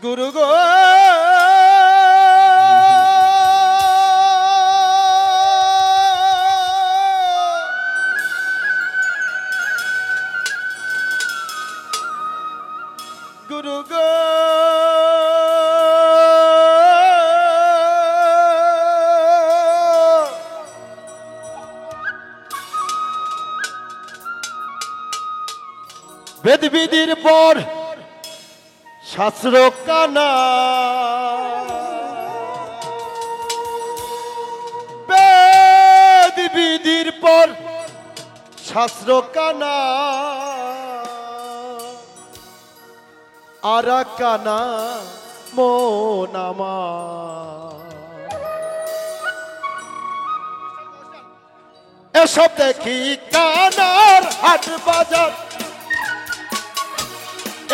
গুরু গো গুরু গো বেদ বিধির পর শাস্ত্র কানা বেদ বিধির পর শাস্ত্র কানা আর কানা মন আমার এসব দেখি কানার হাট বাজার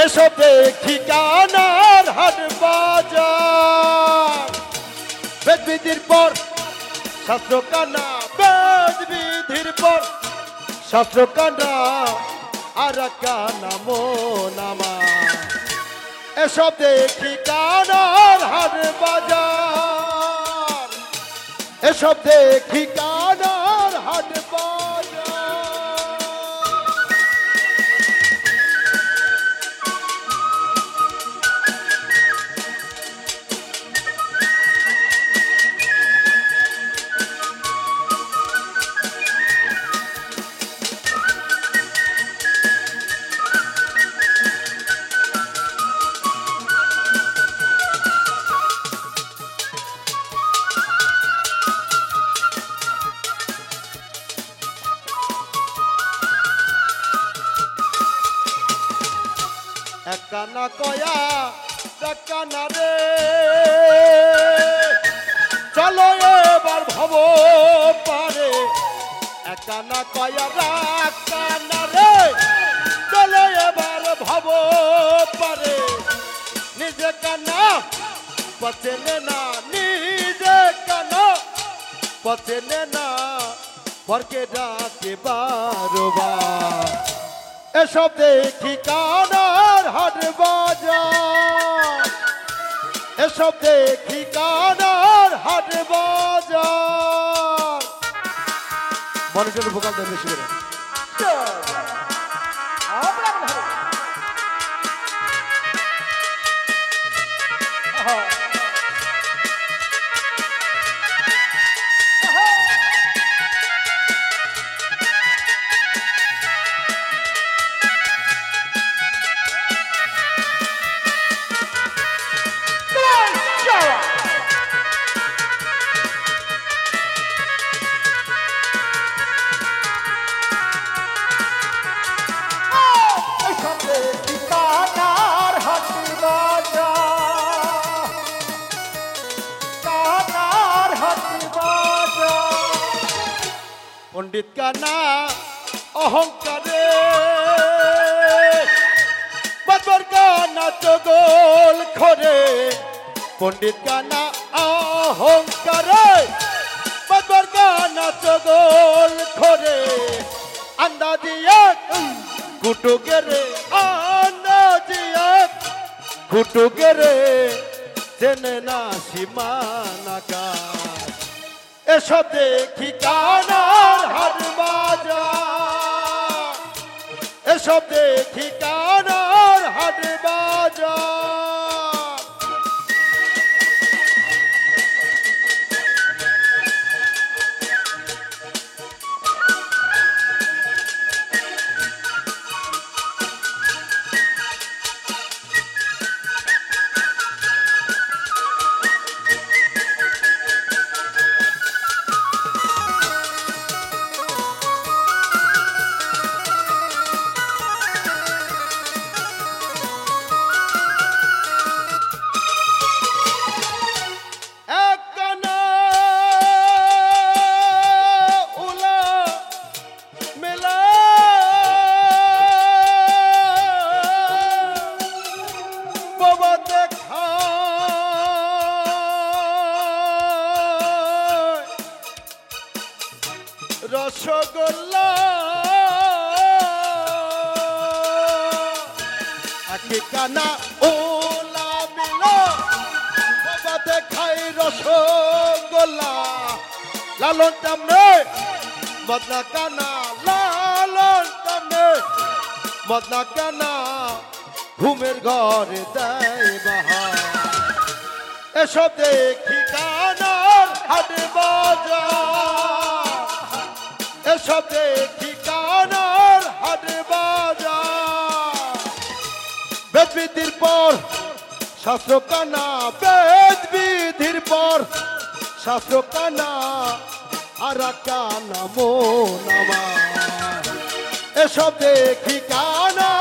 এসব দেখি কানার হাট বাজার বেদ বিধির পর শাস্ত্র কানা বেদ বিধির পর শাস্ত্র কানা আর কানা মন আমার এসব দেখি কানার হাট বাজার এসব দেখি কানার হাট বাজার কানা কয়া কানা রে চলো এবার ভব পারে কানা কয়া কানা রে চলো এবার ভব পারে নিজে কানা পচেনে না নিজে কানা পচেনে না পরকে ডাকে বারবার এসব দেখি কানার হাট বাজার এসব দেখি কানার হাট বাজার মানুষের ভোকাল দেয় বেশি করে পণ্ডিত কানা অহংকারে বাবার কানা চগল খরে পণ্ডিত কানা অহংকারে বাবার কানা চগল খরে আন্দাজিয়া কুটু গেরে আন্দাজিয়া কুটু গেরে চেনে না সীমানা কা এসব দেখি কানার হাট বাজার এসব দেখি কানার হাট বাজার রসগোল্লা আখি কানা ওলা মিলা রসগোল্লা লালন টামনে মদনা কানা লালন টামনে মদনা কানা ঘুমের ঘরে দেয় বাহার এসব দেখি কানার হাট বাজার এসব দেখি কানার হাট বাজার বেদ বিধির পর শাস্ত্র কানা বেদ বিধির পর শাস্ত্র কানা আর কানা মন আমার এসব দেখি কানা